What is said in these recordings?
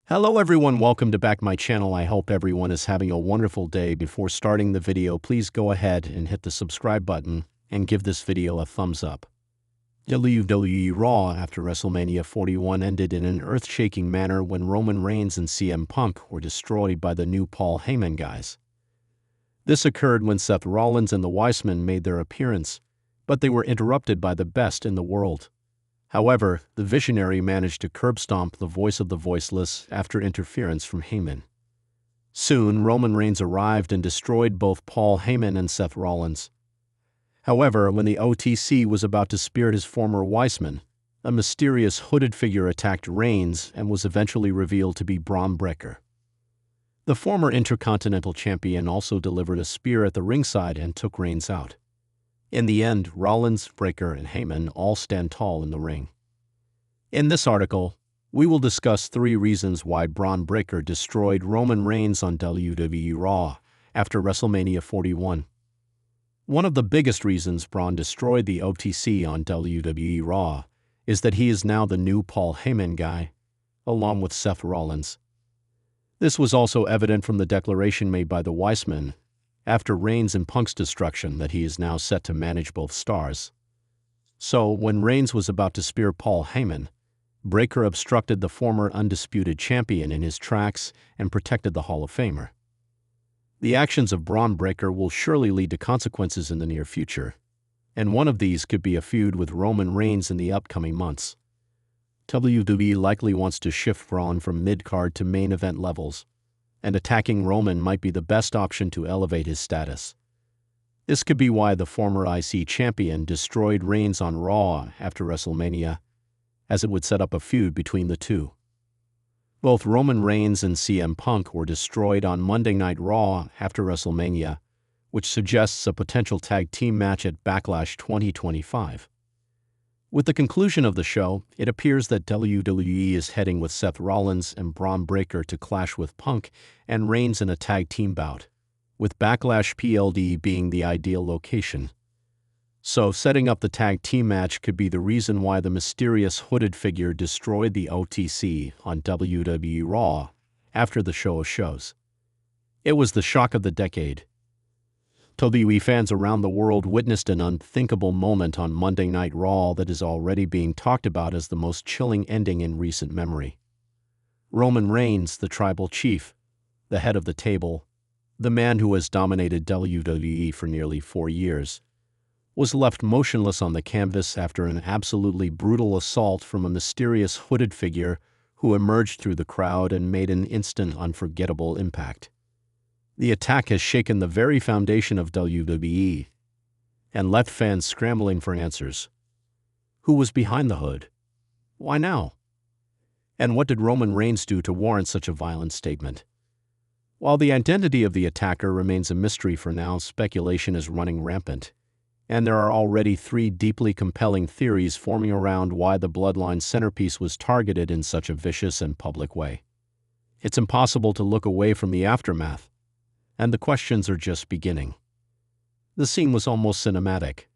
Hello everyone, welcome to back my channel. I hope everyone is having a wonderful day. Before starting the video, please go ahead and hit the subscribe button and give this video a thumbs up. WWE Raw after WrestleMania 41 ended in an earth-shaking manner when Roman Reigns and CM Punk were destroyed by the new Paul Heyman guys. This occurred when Seth Rollins and the Weissmen made their appearance, but they were interrupted by the best in the world. However, the Visionary managed to curb-stomp the voice of the voiceless after interference from Heyman. Soon, Roman Reigns arrived and destroyed both Paul Heyman and Seth Rollins. However, when the OTC was about to spirit his former Weissman, a mysterious hooded figure attacked Reigns and was eventually revealed to be Braun Breaker. The former Intercontinental Champion also delivered a spear at the ringside and took Reigns out. In the end, Rollins, Breaker, and Heyman all stand tall in the ring. In this article, we will discuss 3 reasons why Braun Breaker destroyed Roman Reigns on WWE Raw after WrestleMania 41. One of the biggest reasons Braun destroyed the OTC on WWE Raw is that he is now the new Paul Heyman guy, along with Seth Rollins. This was also evident from the declaration made by the Weissmen after Reigns and Punk's destruction that he is now set to manage both stars. So, when Reigns was about to spear Paul Heyman, Breaker obstructed the former undisputed champion in his tracks and protected the Hall of Famer. The actions of Braun Breaker will surely lead to consequences in the near future, and one of these could be a feud with Roman Reigns in the upcoming months. WWE likely wants to shift Braun from mid-card to main event levels, and attacking Roman might be the best option to elevate his status. This could be why the former IC champion destroyed Reigns on Raw after WrestleMania, as it would set up a feud between the two. Both Roman Reigns and CM Punk were destroyed on Monday Night Raw after WrestleMania, which suggests a potential tag team match at Backlash 2025. With the conclusion of the show, it appears that WWE is heading with Seth Rollins and Braun Breaker to clash with Punk and Reigns in a tag team bout, with Backlash PLD being the ideal location. So, setting up the tag team match could be the reason why the mysterious hooded figure destroyed the OTC on WWE Raw after the show of shows. It was the shock of the decade. WWE fans around the world witnessed an unthinkable moment on Monday Night Raw that is already being talked about as the most chilling ending in recent memory. Roman Reigns, the tribal chief, the head of the table, the man who has dominated WWE for nearly 4 years, was left motionless on the canvas after an absolutely brutal assault from a mysterious hooded figure who emerged through the crowd and made an instant, unforgettable impact. The attack has shaken the very foundation of WWE and left fans scrambling for answers. Who was behind the hood? Why now? And what did Roman Reigns do to warrant such a violent statement? While the identity of the attacker remains a mystery for now, speculation is running rampant, and there are already 3 deeply compelling theories forming around why the Bloodline centerpiece was targeted in such a vicious and public way. It's impossible to look away from the aftermath, and the questions are just beginning. The scene was almost cinematic.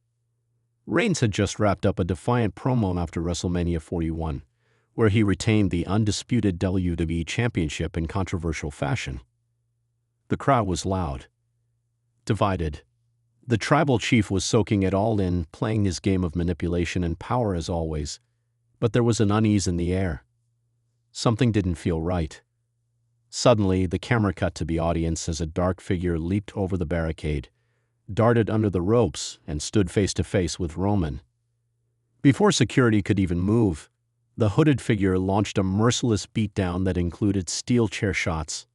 Reigns had just wrapped up a defiant promo after WrestleMania 41, where he retained the undisputed WWE Championship in controversial fashion. The crowd was loud, divided. The tribal chief was soaking it all in, playing his game of manipulation and power as always, but there was an unease in the air. Something didn't feel right. Suddenly, the camera cut to the audience as a dark figure leaped over the barricade, darted under the ropes, and stood face to face with Roman. Before security could even move, the hooded figure launched a merciless beatdown that included steel chair shots,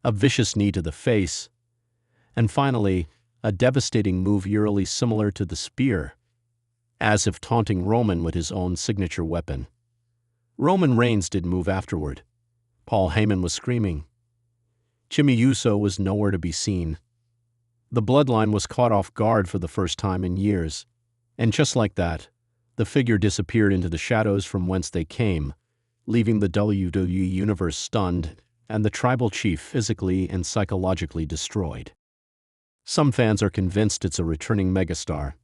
a vicious knee to the face, and finally, a devastating move eerily similar to the spear, as if taunting Roman with his own signature weapon. Roman Reigns didn't move afterward. Paul Heyman was screaming. Jimmy Uso was nowhere to be seen. The Bloodline was caught off guard for the first time in years, and just like that, the figure disappeared into the shadows from whence they came, leaving the WWE Universe stunned and the tribal chief physically and psychologically destroyed. Some fans are convinced it's a returning megastar.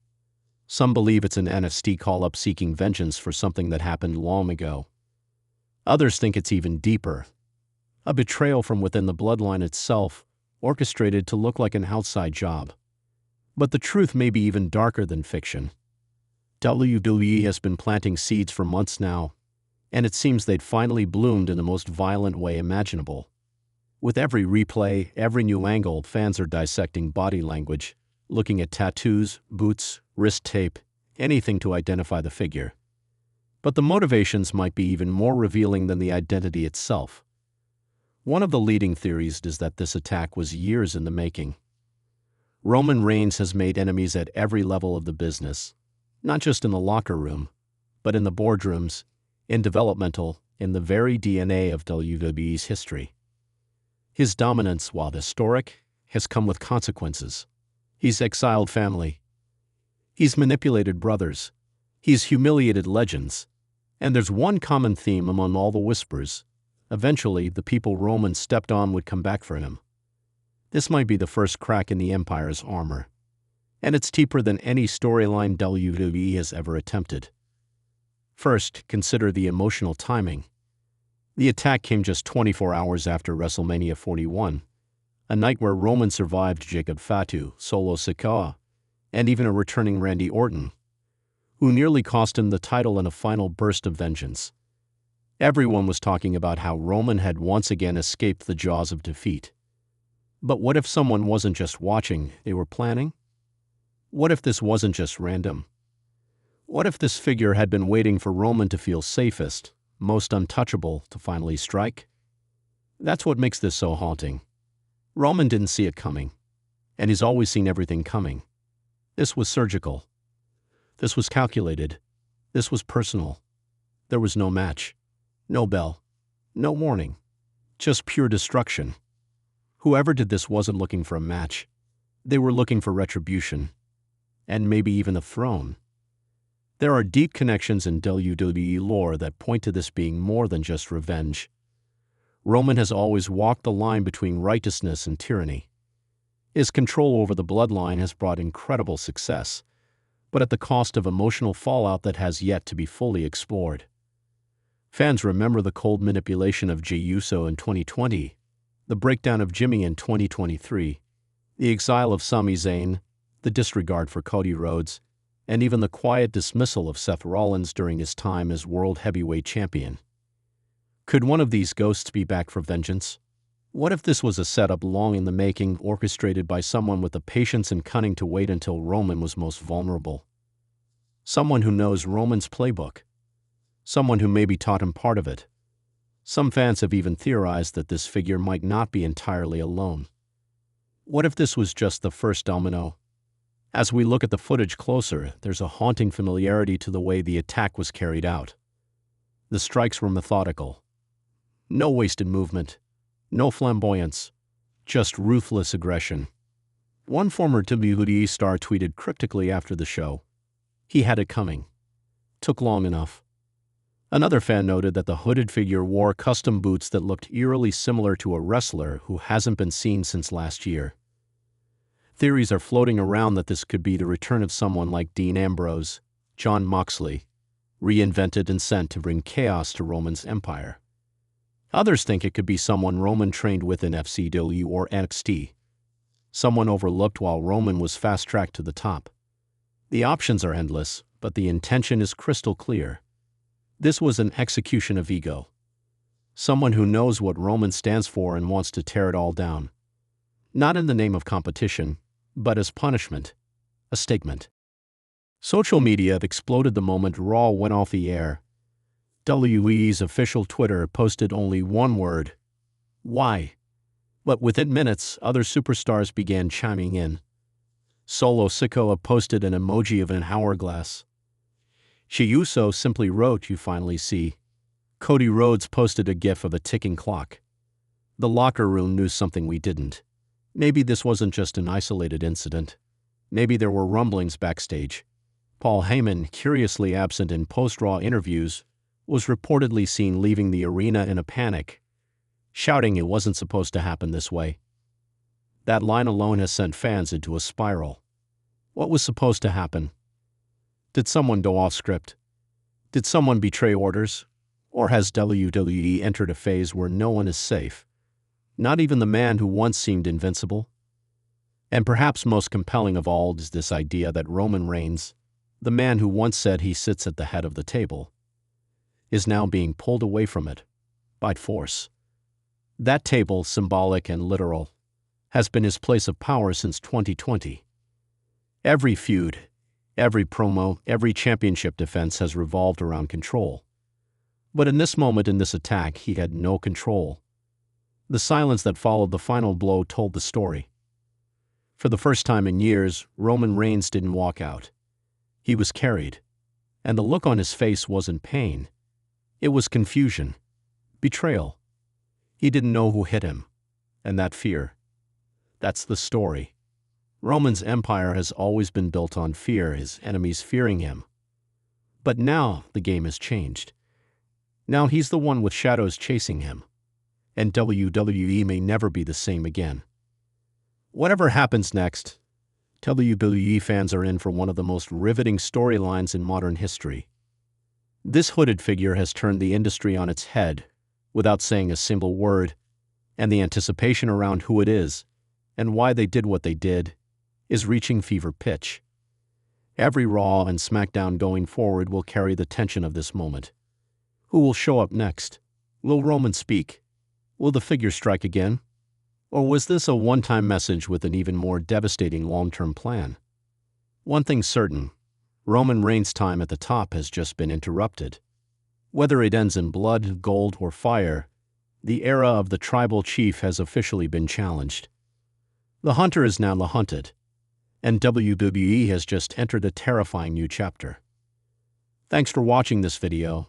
Some believe it's an NXT call-up seeking vengeance for something that happened long ago. Others think it's even deeper, A betrayal from within the bloodline itself, orchestrated to look like an outside job. But the truth may be even darker than fiction. WWE has been planting seeds for months now, and it seems they'd finally bloomed in the most violent way imaginable. With every replay, every new angle, fans are dissecting body language, looking at tattoos, boots, wrist tape, anything to identify the figure. But the motivations might be even more revealing than the identity itself. One of the leading theories is that this attack was years in the making. Roman Reigns has made enemies at every level of the business, not just in the locker room, but in the boardrooms, in developmental, in the very DNA of WWE's history. His dominance, while historic, has come with consequences. He's exiled family. He's manipulated brothers. He's humiliated legends. And there's one common theme among all the whispers. Eventually, the people Roman stepped on would come back for him. This might be the first crack in the Empire's armor. And it's deeper than any storyline WWE has ever attempted. First, consider the emotional timing. The attack came just 24 hours after WrestleMania 41, a night where Roman survived Jacob Fatu, Solo Sikoa, and even a returning Randy Orton, who nearly cost him the title in a final burst of vengeance. Everyone was talking about how Roman had once again escaped the jaws of defeat. But what if someone wasn't just watching, they were planning? What if this wasn't just random? What if this figure had been waiting for Roman to feel safest, most untouchable, to finally strike? That's what makes this so haunting. Roman didn't see it coming, and he's always seen everything coming. This was surgical. This was calculated. This was personal. There was no match, no bell, no warning, just pure destruction. Whoever did this wasn't looking for a match. They were looking for retribution, and maybe even a throne. There are deep connections in WWE lore that point to this being more than just revenge. Roman has always walked the line between righteousness and tyranny. His control over the bloodline has brought incredible success, but at the cost of emotional fallout that has yet to be fully explored. Fans remember the cold manipulation of Jey Uso in 2020, the breakdown of Jimmy in 2023, the exile of Sami Zayn, the disregard for Cody Rhodes, and even the quiet dismissal of Seth Rollins during his time as World Heavyweight Champion. Could one of these ghosts be back for vengeance? What if this was a setup long in the making, orchestrated by someone with the patience and cunning to wait until Roman was most vulnerable? Someone who knows Roman's playbook. Someone who maybe taught him part of it. Some fans have even theorized that this figure might not be entirely alone. What if this was just the first domino? As we look at the footage closer, there's a haunting familiarity to the way the attack was carried out. The strikes were methodical. No wasted movement. No flamboyance. Just ruthless aggression. One former WWE star tweeted cryptically after the show, "He had it coming. Took long enough." Another fan noted that the hooded figure wore custom boots that looked eerily similar to a wrestler who hasn't been seen since last year. Theories are floating around that this could be the return of someone like Dean Ambrose, Jon Moxley, reinvented and sent to bring chaos to Roman's empire. Others think it could be someone Roman trained with in FCW or NXT, someone overlooked while Roman was fast-tracked to the top. The options are endless, but the intention is crystal clear. This was an execution of ego. Someone who knows what Roman stands for and wants to tear it all down. Not in the name of competition, but as punishment, a statement. Social media have exploded the moment Raw went off the air. WWE's official Twitter posted only one word: why? But within minutes, other superstars began chiming in. Solo Sikoa posted an emoji of an hourglass. Jey Uso simply wrote, "You finally see." Cody Rhodes posted a gif of a ticking clock. The locker room knew something we didn't. Maybe this wasn't just an isolated incident. Maybe there were rumblings backstage. Paul Heyman, curiously absent in post-Raw interviews, was reportedly seen leaving the arena in a panic, shouting it wasn't supposed to happen this way. That line alone has sent fans into a spiral. What was supposed to happen? Did someone go off script? Did someone betray orders? Or has WWE entered a phase where no one is safe? Not even the man who once seemed invincible. And perhaps most compelling of all is this idea that Roman Reigns, the man who once said he sits at the head of the table, is now being pulled away from it by force. That table, symbolic and literal, has been his place of power since 2020. Every feud, every promo, every championship defense has revolved around control. But in this moment, in this attack, he had no control. The silence that followed the final blow told the story. For the first time in years, Roman Reigns didn't walk out. He was carried. And the look on his face wasn't pain. It was confusion, betrayal. He didn't know who hit him. And that fear. That's the story. Roman's empire has always been built on fear, his enemies fearing him. But now the game has changed. Now he's the one with shadows chasing him. And WWE may never be the same again. Whatever happens next, WWE fans are in for one of the most riveting storylines in modern history. This hooded figure has turned the industry on its head without saying a single word, and the anticipation around who it is and why they did what they did is reaching fever pitch. Every Raw and SmackDown going forward will carry the tension of this moment. Who will show up next? Will Roman speak? Will the figure strike again? Or was this a one-time message with an even more devastating long-term plan? One thing's certain, Roman Reigns' time at the top has just been interrupted. Whether it ends in blood, gold, or fire, the era of the tribal chief has officially been challenged. The hunter is now the hunted, and WWE has just entered a terrifying new chapter. Thanks for watching this video,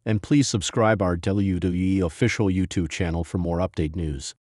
and please subscribe our WWE official YouTube channel for more update news.